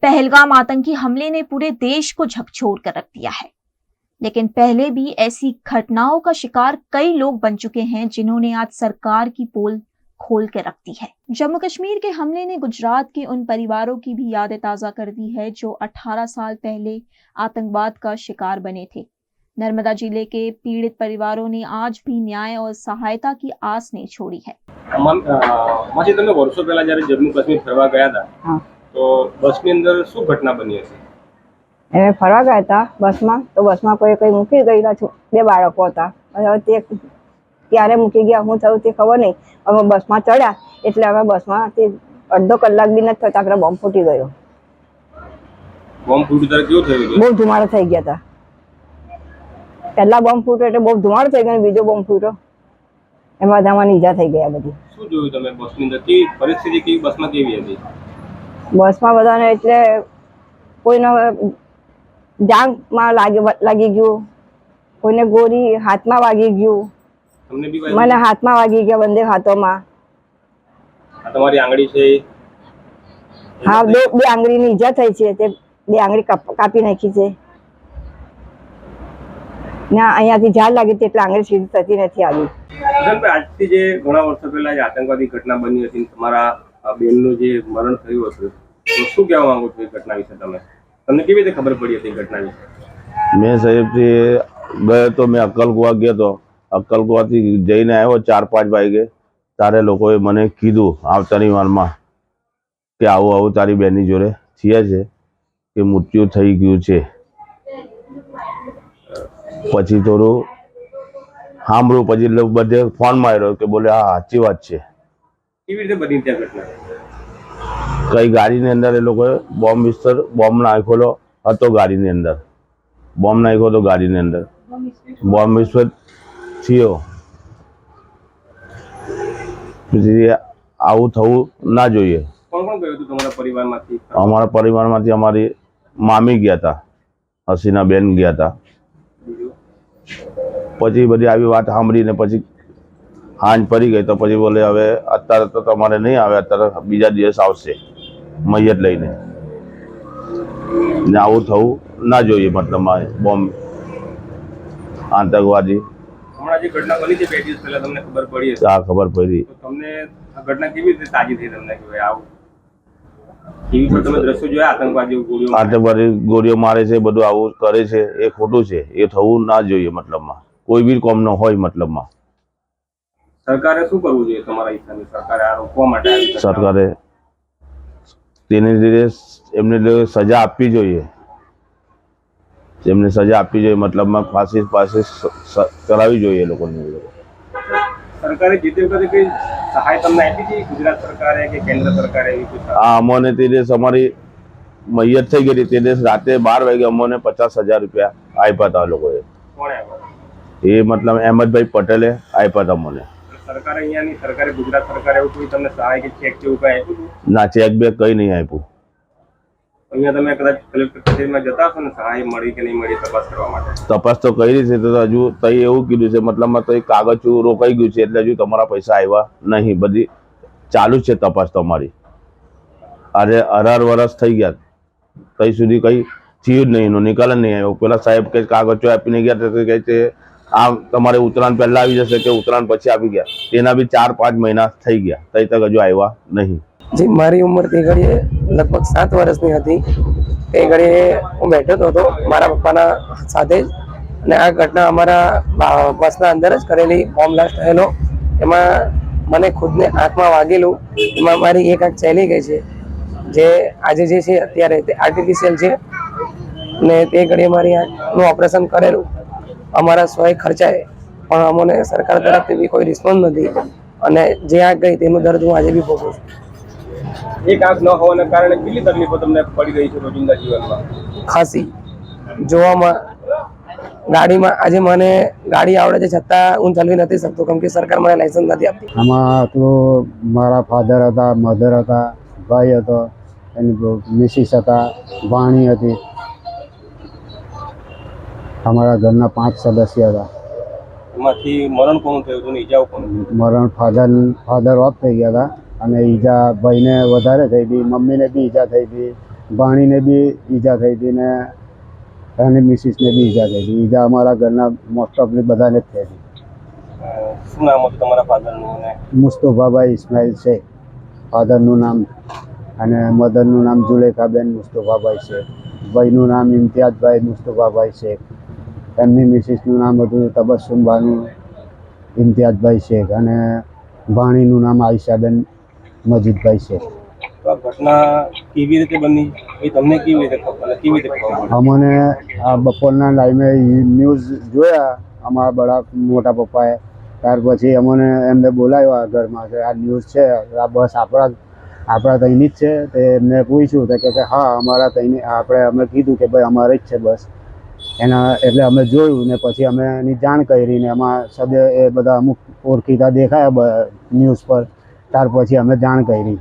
पहलगाम आतंकी हमले ने पूरे देश को झकझोर कर रख दिया है, लेकिन पहले भी ऐसी घटनाओं का शिकार कई लोग बन चुके हैं जिन्होंने आज सरकार की पोल खोल के रख दी है। जम्मू कश्मीर के हमले ने गुजरात के उन परिवारों की भी यादें ताजा कर दी है जो 18 साल पहले आतंकवाद का शिकार बने थे। नर्मदा जिले के पीड़ित परिवारों ने आज भी न्याय और सहायता की आस नहीं छोड़ी है। તમે વર્ષો પહેલા જ્યારે જમ્મુ કાશ્મીર ફરવા ગયા હતા તો બસની અંદર શું ઘટના બની હતી? અમે ફરવા ગયા હતા બસમાં, તો બસમાં કોઈ મૂકી ગયેલા બે બાળકો હતા. હવે તે ક્યારે મૂકી ગયા, શું થયું તે ખબર નહીં. અમે બસમાં ચડ્યા એટલે અમે બસમાં તે અડધો કલાક બી નથી થતા આપણે બોમ્બ ફૂટી ગયો. બોમ્બ ફૂટ્યું ત્યારે કેવું થયું? બહુ ધુમાડો થઈ ગયા હતા. પહેલા બોમ્બ ફૂટ્યો એટલે બહુ ધુમાડો થઈ ગયો, બીજો બોમ્બ ફૂટ્યો એમાં બધામાં ઈજા થઈ ગયા બધી. શું જોયું તમે બસની અંદર? કેવી પરિસ્થિતિ, કેવી બસમાં કેવી હતી? બસમાં બધાને એટલે કોઈને જાંઘમાં લાગી ગયું, કોઈને ગોળી હાથમાં વાગી ગયું. તમને બી મને હાથમાં વાગી ગયા, બંને હાથોમાં. આ તમારી આંગળી છે? હા, બે આંગળીની ઈજા થઈ છે. તે બે આંગળી કાપી નાખી છે ને અહીંયાથી ઝાડ લાગી હતી એટલે આંગળી સીધી થતી નથી આવી. આજથી જે ઘણા વર્ષો પહેલા જે આતંકવાદી ઘટના બની હતી, તમારા બેનનું જે મરણ થયું હતું, તો શું કહેવા માંગો છો એ ઘટના વિશે? તમને કેવી રીતે ખબર પડી હતી ઘટના વિશે? મેં સાહેબથી ગયો તો, મેં અક્કલકુવા ગયો તો. અક્કલકુવાથી જઈને આવ્યો 4-5 વાગે, ત્યારે લોકોએ મને કીધું આવતાની વારમાં કે આવું તારી બેનની જોડે થયા છે કે મૃત્યુ થઈ ગયું છે. પછી થોડું સાંભળ્યું, પછી બધે ફોન માર્યો કે બોલે હા સાચી વાત છે. કેવી રીતે બની ત્યાં ઘટના? કઈ ગાડીની અંદર એ લોકોએ બોમ્બ નાખેલો હતો. ગાડીની અંદર બોમ્બ નાખ્યો હતો. ગાડીની અંદર બોમ્બ વિસ્ફોટ થયો. પછી આવું થવું ના જોઈએ. કોણ કોણ ગયું હતું તમારા પરિવારમાંથી? અમારા પરિવારમાંથી અમારી મામી ગયા હતા, હસીના બેન ગયા હતા. પછી બધી આવી વાત સાંભળીને પછી હાંજ પડી ગઈ. તો પછી બોલે હવે અત્યારે તો તમારે નહીં આવે, અત્યારે બીજા દિવસ આવશે મૈયત લઈને. ને આવું થવું ના જોઈએ. મતલબ બોમ્બ આતંકવાદી હમણાં જે ઘટના બની છે 2 દિવસ પહેલા, તમને ખબર પડી હશે? આ ખબર પડી. તો તમને આ ઘટના કેવી રીતે તાજી થઈ? તમને કે ભાઈ આવું ટીવી પર તમે દ્રશ્યો જોયા આતંકવાદી ગોળીઓ મારે છે, બધું આવું કરે છે, એ ખોટું છે. એ થવું ના જોઈએ. મતલબમાં કોઈ બી કોમ ન હોય. મતલબમાં સરકારે શું કરવું જોઈએ તમારા હિસાબે? સરકારે આ રોકવા માટે સરકારે તેની લીધે એમને સજા આપવી જોઈએ. એમને સજા આપવી જોઈએ. મતલબમાં ફાંસી કરાવવી જોઈએ એ લોકોને. સરકારે જે તે વખતે કઈ સહાય તમને આપી છે ગુજરાત સરકારે કે કેન્દ્ર સરકારે? હા, અમને તે દિવસ અમારી મૈયત થઈ ગઈ તે દિવસ રાતે 12 વાગે અમને 50,000 રૂપિયા આપ્યા હતા લોકોએ. કોણે આપ્યા? એ મતલબ અહેમદભાઈ પટેલે આપ્યા હતા મને. સરકારે અહીંયાની સરકારે ગુજરાત સરકારે એવું કોઈ તમને સહાય કે ચેક જેવું કઈ આપ્યું? ના, ચેક બેક કઈ નહીં આપ્યું. અહીંયા તમે કદાચ કલેક્ટર કચેરીમાં જતા હશો ને, સહાય મળી કે નહીં મળી તપાસ કરવા માટે? તપાસ તો કરી છે. તો હજુ તઈ એવું કીધું છે મતલબમાં તો કાગળ રોકાઈ ગયું છે એટલે હજુ તમારા પૈસા આવ્યા નહીં. બધી ચાલુ છે તપાસ તમારી. અરે 18 વર્ષ થઈ ગયા, તઈ સુધી કઈ થયું જ નહીં, એનો નિકાલ જ નહીં આવ્યો. પેલા સાહેબ કે કાગળો આપીને ગયા તો કહે છે આ તમારે ઉત્તરાયણ પહેલા આવી જશે કે ઉત્તરાયણ પછી આવી ગયા. તેના બી 4-5 મહિના થઈ ગયા, તઈ તક હજુ આવ્યા નહીં. જી, મારી ઉંમર તે ઘડીએ લગભગ 7 વર્ષની હતી. તે ઘડીએ હું બેઠો હતો મારા પપ્પાના સાથે જ, અને આ ઘટના અમારા બસના અંદર જ કરેલી બોમ્બ બ્લાસ્ટ થયેલો. એમાં મને ખુદને આંખમાં વાગેલું. એમાં મારી એક આંખ ચાલી ગઈ છે, જે આજે જે છે અત્યારે તે આર્ટિફિશિયલ છે. ને તે ઘડીએ મારી આંખનું ઓપરેશન કરેલું અમારા સ્વય ખર્ચાએ, પણ અમને સરકાર તરફથી બી કોઈ રિસ્પોન્સ નથી. અને જે આંખ ગઈ તેનું દર્દ હું આજે બી ભોગવું છું. એક આંખ ન હોવાના કારણે કેટલી તકલીફો તમને પડી રહી છે રોજિંદા જીવનમાં? ખાસી જોવામાં, ગાડીમાં આજે મને ગાડી આવડે છે છતાં હું ચલાવી નથી શકતો, કેમ કે સરકાર મને લાયસન્સ નથી આપતી. આમાં તો મારા ફાધર હતા, મધર હતા, ભાઈ હતો, એની મિસિસ હતા, વાણી હતી. અમારા ઘરના 5 સદસ્ય હતા. એમાંથી મરણ કોણ થયું હતું? ઈજાઓ કોણ? મરણ ફાધર ઓફ થઈ ગયા હતા અને ઈજા ભાઈને વધારે થઈ હતી, મમ્મીને બી ઈજા થઈ હતી, ભાણીને બી ઈજા થઈ હતી ને અને મિસિસને બી ઈજા થઈ હતી. ઈજા અમારા ઘરના મોસ્ટ ઓફલી બધાને જ થઈ હતી. શું નામ હતું તમારા ફાધરનું અને મુસ્તફાભાઈ ઇસ્માઇલ શેખ ફાધરનું નામ, અને મધરનું નામ જુલેખાબેન મુસ્તફાભાઈ શેખ. ભાઈનું નામ ઇમ્તિયાઝભાઈ મુસ્તફાભાઈ શેખ. એમની મિસિસનું નામ હતું તબસ્સુમ બાનુ ઇમ્તિયાઝભાઈ શેખ, અને ભાણીનું નામ આયશાબેન મજીદભાઈ શેખ. તો આ ઘટના કેવી રીતે બની એ તમને કેવી રીતે ખબર અને કેવી રીતે ખબર પડી? અમને આ બપોરના ટાઈમે ન્યૂઝ જોયા અમારા બડા મોટા પપ્પાએ. ત્યાર પછી અમને એમને બોલાવ્યા ઘરમાં કે આ ન્યૂઝ છે, આ બસ આપણા ત્યાંની જ છે. તે એમને પૂછ્યું તો કે હા અમારા ત્યાંની. અમે કીધું કે ભાઈ અમારી જ છે બસ. એટલે અમે જોયું ને પછી અમે એની જાણ કરી ને એમાં એ બધા અમુક ઓળખીતા દેખાયા ન્યૂઝ પર. ત્યાર પછી અમે જાણ કરી.